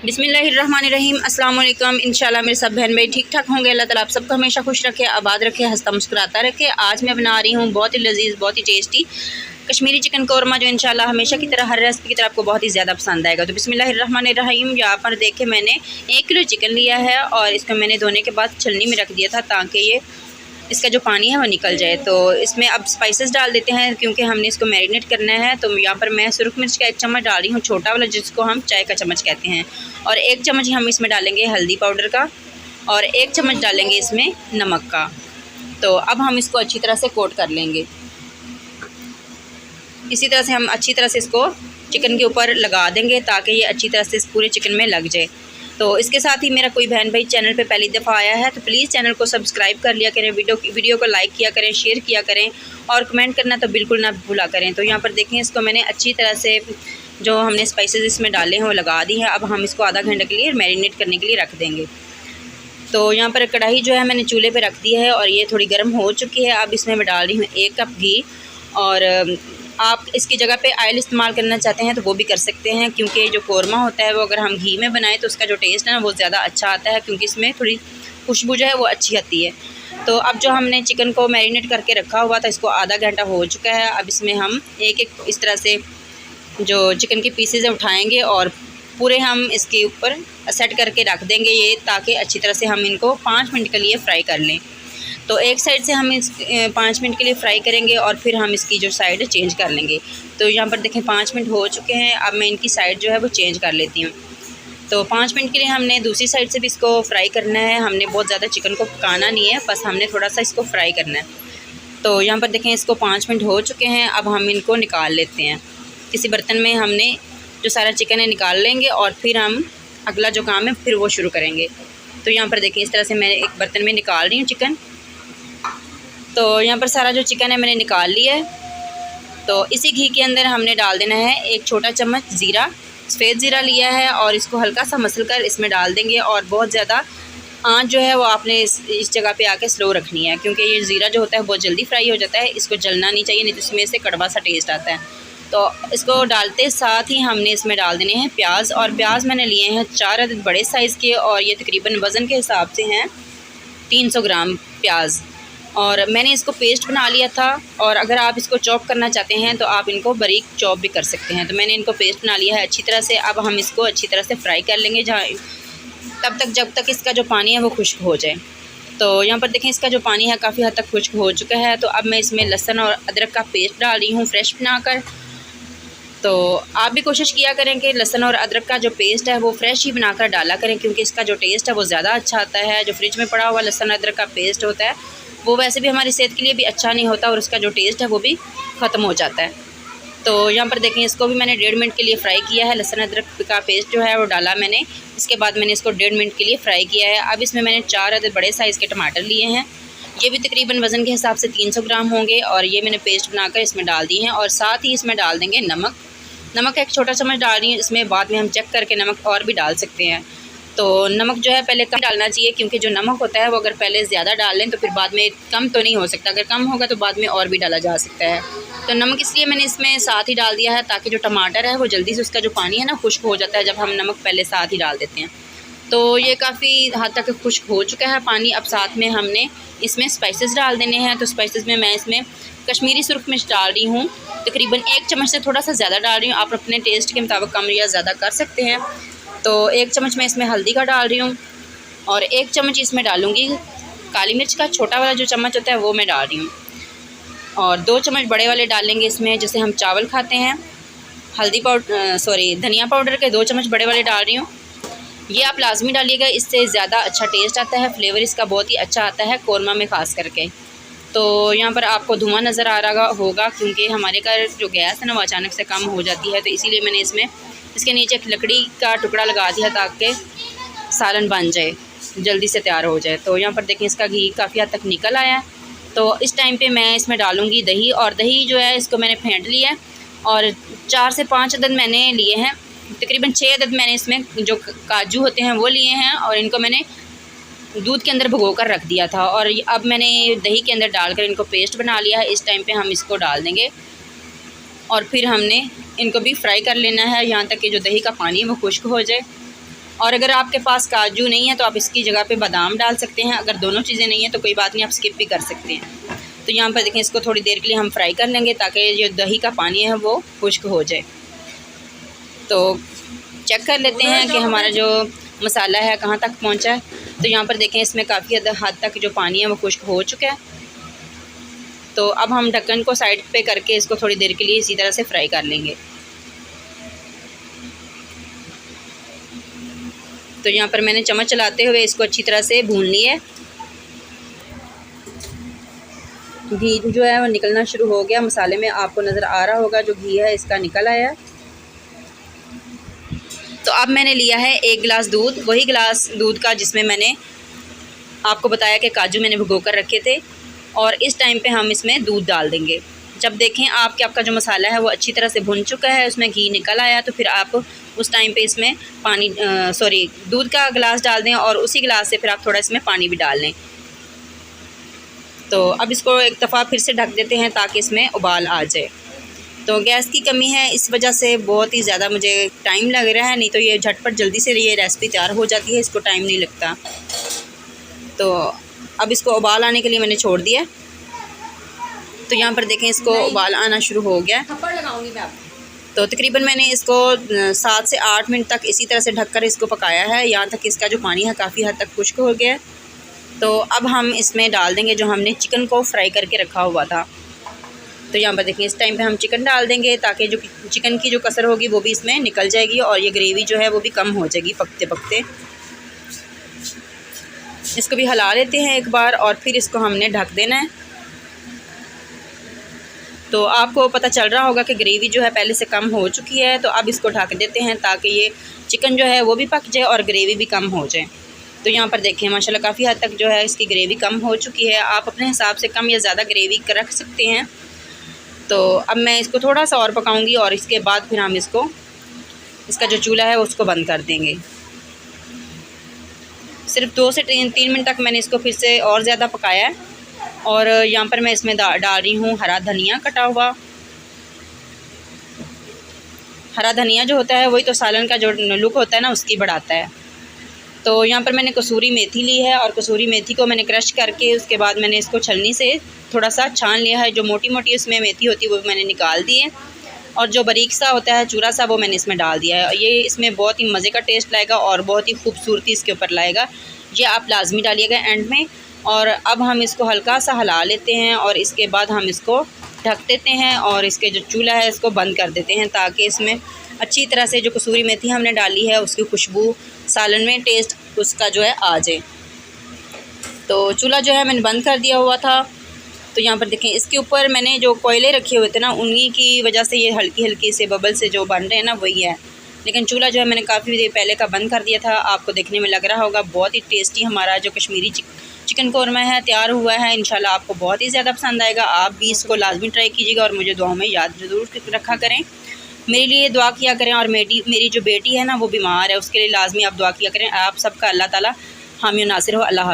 बिस्मिल्लाहिर्रहमानिर्रहीम। अस्सलाम वालेकुम। इंशाल्लाह मेरे सब बहन भाई ठीक ठाक होंगे। अल्लाह ताला आप सबको हमेशा खुश रखे, आबाद रखे, हंसता मुस्कुराता रखे। आज मैं बना रही हूँ बहुत ही लजीज, बहुत ही टेस्टी कश्मीरी चिकन कौरमा, जो इंशाल्लाह हमेशा की तरह हर रेसिपी की तरह आपको बहुत ही ज़्यादा पसंद आएगा। तो बिस्मिल्लाहिर्रहमानिर्रहीम। यहाँ पर देखे मैंने 1 किलो चिकन लिया है और इसको मैंने धोने के बाद छलनी में रख दिया था ताकि ये इसका जो पानी है वो निकल जाए। तो इसमें अब स्पाइसेस डाल देते हैं क्योंकि हमने इसको मैरिनेट करना है। तो यहाँ पर मैं सुरख मिर्च का 1 चम्मच डाल रही हूँ, छोटा वाला जिसको हम चाय का चम्मच कहते हैं, और 1 चम्मच हम इसमें डालेंगे हल्दी पाउडर का और 1 चम्मच डालेंगे इसमें नमक का। तो अब हम इसको अच्छी तरह से कोट कर लेंगे। इसी तरह से हम अच्छी तरह से इसको चिकन के ऊपर लगा देंगे ताकि ये अच्छी तरह से इस पूरे चिकन में लग जाए। तो इसके साथ ही मेरा कोई बहन भाई चैनल पे पहली दफ़ा आया है तो प्लीज़ चैनल को सब्सक्राइब कर लिया करें, वीडियो को लाइक किया करें, शेयर किया करें और कमेंट करना तो बिल्कुल ना भूला करें। तो यहाँ पर देखें, इसको मैंने अच्छी तरह से जो हमने स्पाइसेस इसमें डाले हैं वो लगा दी है। अब हम इसको आधा घंटे के लिए मैरिनेट करने के लिए रख देंगे। तो यहाँ पर कढ़ाई जो है मैंने चूल्हे पर रख दी है और ये थोड़ी गर्म हो चुकी है। अब इसमें मैं डाल रही हूँ 1 कप घी, और आप इसकी जगह पे ऑयल इस्तेमाल करना चाहते हैं तो वो भी कर सकते हैं, क्योंकि जो कौरमा होता है वो अगर हम घी में बनाएं तो उसका जो टेस्ट है ना वो ज़्यादा अच्छा आता है, क्योंकि इसमें थोड़ी खुशबू जो है वो अच्छी आती है। तो अब जो हमने चिकन को मैरिनेट करके रखा हुआ था, इसको आधा घंटा हो चुका है। अब इसमें हम एक इस तरह से जो चिकन के पीसेज उठाएँगे और पूरे हम इसके ऊपर सेट करके रख देंगे ये, ताकि अच्छी तरह से हम इनको 5 मिनट के लिए फ्राई कर लें। तो एक साइड से हम इस 5 मिनट के लिए फ्राई करेंगे और फिर हम इसकी जो साइड है चेंज कर लेंगे। तो यहाँ पर देखें 5 मिनट हो चुके हैं। अब मैं इनकी साइड जो है वो चेंज कर लेती हूँ। तो 5 मिनट के लिए हमने दूसरी साइड से भी इसको फ्राई करना है। हमने बहुत ज़्यादा चिकन को पकाना नहीं है, बस हमने थोड़ा सा इसको फ्राई करना है। तो यहाँ पर देखें इसको 5 मिनट हो चुके हैं। अब हम इनको निकाल लेते हैं। किसी बर्तन में हमने जो सारा चिकन है निकाल लेंगे और फिर हम अगला जो काम है फिर वो शुरू करेंगे। तो यहाँ पर देखें इस तरह से मैं एक बर्तन में निकाल रही हूँ चिकन। तो यहाँ पर सारा जो चिकन है मैंने निकाल लिया है। तो इसी घी के अंदर हमने डाल देना है 1 छोटा चम्मच ज़ीरा, सफ़ेद ज़ीरा लिया है, और इसको हल्का सा मसल कर इसमें डाल देंगे। और बहुत ज़्यादा आंच जो है वो आपने इस जगह पे आके स्लो रखनी है, क्योंकि ये ज़ीरा जो होता है बहुत जल्दी फ्राई हो जाता है। इसको जलना नहीं चाहिए, नहीं तो इसमें से कड़वा सा टेस्ट आता है। तो इसको डालते साथ ही हमने इसमें डाल देने हैं प्याज, और प्याज मैंने लिए हैं 4 अदद बड़े साइज़ के, और ये तकरीबन वज़न के हिसाब से हैं 300 ग्राम प्याज। और मैंने इसको पेस्ट बना लिया था, और अगर आप इसको चॉप करना चाहते हैं तो आप इनको बारीक चॉप भी कर सकते हैं। तो मैंने इनको पेस्ट बना लिया है अच्छी तरह से। अब हम इसको अच्छी तरह से फ्राई कर लेंगे जब तक इसका जो पानी है वो खुश्क हो जाए। तो यहाँ पर देखें इसका जो पानी है काफ़ी हद तक खुश्क हो चुका है। तो अब मैं इसमें लहसुन और अदरक का पेस्ट डाल रही हूँ फ्रेश बनाकर। तो आप भी कोशिश किया करें कि लहसुन और अदरक का जो पेस्ट है वो फ्रेश ही बनाकर डाला करें, क्योंकि इसका जो टेस्ट है वो ज़्यादा अच्छा आता है। जो फ्रिज में पड़ा हुआ लहसुन अदरक का पेस्ट होता है वो वैसे भी हमारी सेहत के लिए भी अच्छा नहीं होता, और उसका जो टेस्ट है वो भी ख़त्म हो जाता है। तो यहाँ पर देखें इसको भी मैंने 1.5 मिनट के लिए फ्राई किया है। लहसुन अदरक का पेस्ट जो है वो डाला मैंने, इसके बाद मैंने इसको 1.5 मिनट के लिए फ्राई किया है। अब इसमें मैंने 4 अदद बड़े साइज़ के टमाटर लिए हैं। ये भी तकरीबन वज़न के हिसाब से 300 ग्राम होंगे, और ये मैंने पेस्ट बनाकर इसमें डाल दिए हैं। और साथ ही इसमें डाल देंगे नमक 1 छोटा चम्मच डाल रही हूँ। इसमें बाद में हम चेक करके नमक और भी डाल सकते हैं। तो नमक जो है पहले कम डालना चाहिए, क्योंकि जो नमक होता है वो अगर पहले ज़्यादा डाल लें तो फिर बाद में कम तो नहीं हो सकता। अगर कम होगा तो बाद में और भी डाला जा सकता है। तो नमक इसलिए मैंने इसमें साथ ही डाल दिया है ताकि जो टमाटर है वो जल्दी से उसका जो पानी है ना खुश्क हो जाता है जब हम नमक पहले साथ ही डाल देते हैं। तो ये काफ़ी हद तक खुश्क हो चुका है पानी। अब साथ में हमने इसमें स्पाइसेस डाल देने हैं। तो स्पाइसेस में मैं इसमें कश्मीरी सुरख मिर्च डाल रही हूँ, तकरीबन 1 चम्मच से थोड़ा सा ज़्यादा डाल रही हूँ। आप अपने टेस्ट के मुताबिक कम या ज़्यादा कर सकते हैं। तो 1 चम्मच मैं इसमें हल्दी का डाल रही हूँ, और 1 चम्मच इसमें डालूँगी काली मिर्च का, छोटा वाला जो चम्मच होता है वो मैं डाल रही हूँ। और 2 चम्मच बड़े वाले डालेंगे इसमें, जैसे हम चावल खाते हैं। धनिया पाउडर के 2 चम्मच बड़े वाले डाल रही हूँ। ये आप लाजमी डालिएगा, इससे ज़्यादा अच्छा टेस्ट आता है, फ्लेवर इसका बहुत ही अच्छा आता है कौरमा में ख़ास करके। तो यहाँ पर आपको धुआं नज़र आ रहा होगा, क्योंकि हमारे घर जो गैस है ना वो अचानक से कम हो जाती है। तो इसीलिए मैंने इसमें इसके नीचे एक लकड़ी का टुकड़ा लगा दिया ताकि सालन बन जाए, जल्दी से तैयार हो जाए। तो यहाँ पर देखें इसका घी काफ़ी हद तक निकल आया है। तो इस टाइम पे मैं इसमें डालूँगी दही, और दही जो है इसको मैंने फेंट लिया है, और 4 से 5 अदद मैंने लिए हैं। तकरीबन 6 अदद मैंने इसमें जो काजू होते हैं वो लिए हैं, और इनको मैंने दूध के अंदर भिगो कर रख दिया था। और अब मैंने दही के अंदर डालकर इनको पेस्ट बना लिया है। इस टाइम पे हम इसको डाल देंगे और फिर हमने इनको भी फ्राई कर लेना है यहाँ तक कि जो दही का पानी है वो खुश्क हो जाए। और अगर आपके पास काजू नहीं है तो आप इसकी जगह पे बादाम डाल सकते हैं। अगर दोनों चीज़ें नहीं है तो कोई बात नहीं, आप स्किप भी कर सकते हैं। तो यहाँ पर देखें, इसको थोड़ी देर के लिए हम फ्राई कर लेंगे ताकि जो दही का पानी है वो खुश्क हो जाए। तो चेक कर लेते हैं कि हमारा जो मसाला है कहाँ तक पहुँचा है। तो यहाँ पर देखें, इसमें काफ़ी हद तक जो पानी है वो खुश्क हो चुका है। तो अब हम ढक्कन को साइड पे करके इसको थोड़ी देर के लिए इसी तरह से फ्राई कर लेंगे। तो यहाँ पर मैंने चम्मच चलाते हुए इसको अच्छी तरह से भून लिया है। घी जो है वो निकलना शुरू हो गया मसाले में, आपको नज़र आ रहा होगा जो घी है इसका निकल आया है। तो अब मैंने लिया है 1 गिलास दूध, वही गिलास दूध का जिसमें मैंने आपको बताया कि काजू मैंने भिगो कर रखे थे। और इस टाइम पे हम इसमें दूध डाल देंगे। जब देखें आपका जो मसाला है वो अच्छी तरह से भुन चुका है, उसमें घी निकल आया, तो फिर आप उस टाइम पे इसमें दूध का गिलास डाल दें और उसी गिलास से फिर आप थोड़ा इसमें पानी भी डाल लें। तो अब इसको एक दफ़ा फिर से ढक देते हैं ताकि इसमें उबाल आ जाए। तो गैस की कमी है, इस वजह से बहुत ही ज़्यादा मुझे टाइम लग रहा है, नहीं तो ये झटपट जल्दी से ये रेसिपी तैयार हो जाती है, इसको टाइम नहीं लगता। तो अब इसको उबाल आने के लिए मैंने छोड़ दिया। तो यहाँ पर देखें, इसको उबाल आना शुरू हो गया। थप्पड़ लगाऊंगी मैं आपको। तो तकरीबन मैंने इसको 7 से 8 मिनट तक इसी तरह से ढककर इसको पकाया है, यहाँ तक इसका जो पानी है काफ़ी हद तक खुश्क हो गया है। तो अब हम इसमें डाल देंगे जो हमने चिकन को फ्राई करके रखा हुआ था। तो यहाँ पर देखिए, इस टाइम पे हम चिकन डाल देंगे ताकि जो चिकन की जो कसर होगी वो भी इसमें निकल जाएगी और ये ग्रेवी जो है वो भी कम हो जाएगी पकते पकते। इसको भी हिला लेते हैं एक बार और फिर इसको हमने ढक देना है। तो आपको पता चल रहा होगा कि ग्रेवी जो है पहले से कम हो चुकी है। तो अब इसको ढक देते हैं ताकि ये चिकन जो है वो भी पक जाए और ग्रेवी भी कम हो जाए। तो यहाँ पर देखें, माशाल्लाह काफ़ी हद तक जो है इसकी ग्रेवी कम हो चुकी है। आप अपने हिसाब से कम या ज़्यादा ग्रेवी रख सकते हैं। तो अब मैं इसको थोड़ा सा और पकाऊंगी और इसके बाद फिर हम इसका जो चूल्हा है उसको बंद कर देंगे। सिर्फ 2 से 3 मिनट तक मैंने इसको फिर से और ज़्यादा पकाया है। और यहाँ पर मैं इसमें डाल रही हूँ हरा धनिया कटा हुआ। हरा धनिया जो होता है वही तो सालन का जो लुक होता है ना उसकी बढ़ाता है। तो यहाँ पर मैंने कसूरी मेथी ली है और कसूरी मेथी को मैंने क्रश करके उसके बाद मैंने इसको छलनी से थोड़ा सा छान लिया है। जो मोटी मोटी उसमें मेथी होती है वो मैंने निकाल दी है और जो बारीक सा होता है चूरा सा वो मैंने इसमें डाल दिया है। ये इसमें बहुत ही मज़े का टेस्ट लाएगा और बहुत ही खूबसूरती इसके ऊपर लाएगा। ये आप लाजमी डालिएगा एंड में। और अब हम इसको हल्का सा हिला लेते हैं और इसके बाद हम इसको ढक देते हैं और इसके जो चूल्हा है इसको बंद कर देते हैं ताकि इसमें अच्छी तरह से जो कसूरी मेथी हमने डाली है उसकी खुशबू सालन में टेस्ट उसका जो है आ जाए। तो चूल्हा जो है मैंने बंद कर दिया हुआ था। तो यहाँ पर देखें, इसके ऊपर मैंने जो कोयले रखे हुए थे ना उन्हीं की वजह से ये हल्की हल्की से बबल से जो बन रहे हैं ना वही है। लेकिन चूल्हा जो है मैंने काफ़ी देर पहले का बंद कर दिया था। आपको देखने में लग रहा होगा बहुत ही टेस्टी हमारा जो कश्मीरी चिकन कौरमा है तैयार हुआ है। इंशाल्लाह आपको बहुत ही ज़्यादा पसंद आएगा। आप भी इसको लाजमी ट्राई कीजिएगा और मुझे दुआओं में याद ज़रूर रखा करें। मेरे लिए दुआ किया करें और मेरी जो बेटी है ना वो बीमार है, उसके लिए लाजमी आप दुआ किया करें। आप सबका अल्लाह ताला हामी नासिर हो। अल्लाह हाफ़िज़।